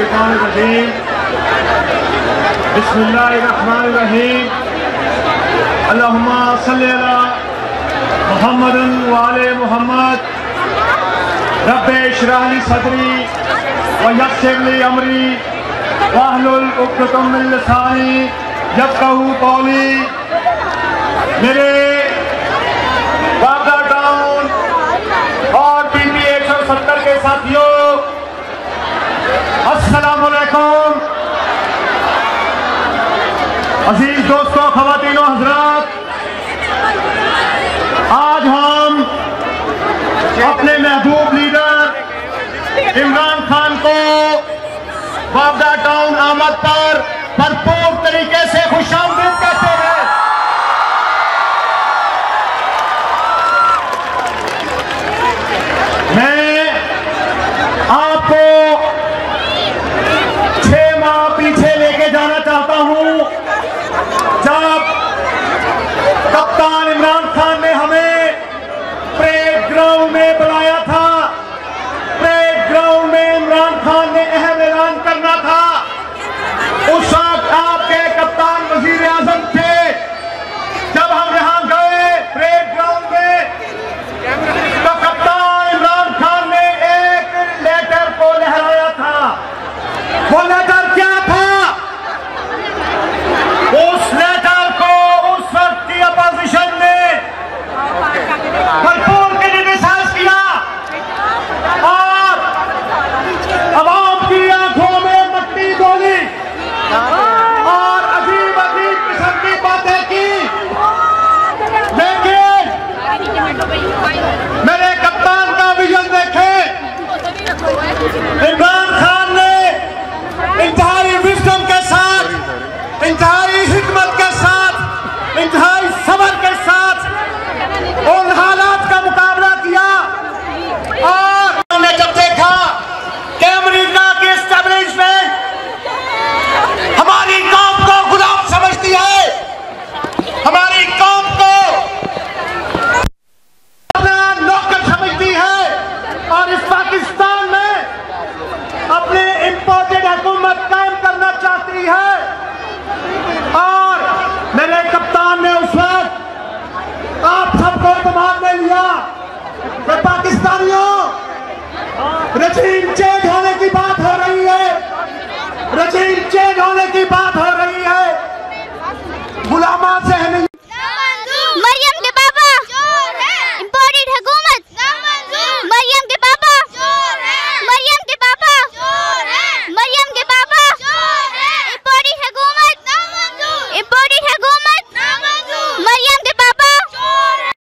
मिनश्शैतानिर्रजीम। बिस्मिल्लाहिर्रहमानिर्रहीम। अल्लाहुम्मा सल्लि अला मुहम्मदिन व आले मुहम्मद। रब्बे इश्रह ली सदरी व यस्सिर ली अमरी वाहलुल उक़दतम मिन लिसानी यफ़क़हू क़ौली। मेरे बाबा टाउन और पीपी 170 के साथियों, अस्सलाम वालेकुम। अजीज दोस्तों, ख़वातीनो हज़रात, आज हम अपने महबूब लीडर इमरान खान को बाबा टाउन आमद पर भरपूर तरीके से खुशामदीद कहते हैं। मैं आपको 6 माह पीछे लेके जाना चाहता हूं, जब कप्तान इमरान खान ने हमें परेड ग्राउंड में बुलाया था। परेड ग्राउंड में इमरान खान ने अहम ऐलान करना था। उस वक्त आपके कप्तान वजीर आजम थे। जब हम यहां गए परेड ग्राउंड में, तो कप्तान इमरान खान ने एक लेटर को लहराया था। वो लेटर क्या था? उस लेटर को उस वक्त की अपोजिशन ने भरपूर क्रिटिसाइज किया और अवाम की आंखों में मट्टी डोली और अजीब अजीब किस्म की बातें की। लेकिन मेरे कप्तान का विजन देखें। इमरान खान ने इंतहाई विजडम के साथ, इंतहाई हिकमत के साथ, इंतहाई सब्र के साथ उन हालात का मुकाबला किया। और हमने जब देखा कि अमेरिका की एस्टेब्लिशमेंट हमारी कौम को गुलाम समझती है, हमारी कौम को अपना नौकर समझती है और इस पाकिस्तान में अपने इंपोर्टेड हुकूमत कायम करना चाहती है। और मेरे कप्तान ने उस वक्त आप सबको तमाम में लिया कि पाकिस्तानियों, रजीम चेंज होने की बात हो रही है, रजीम चेंज होने की बात हो रही है।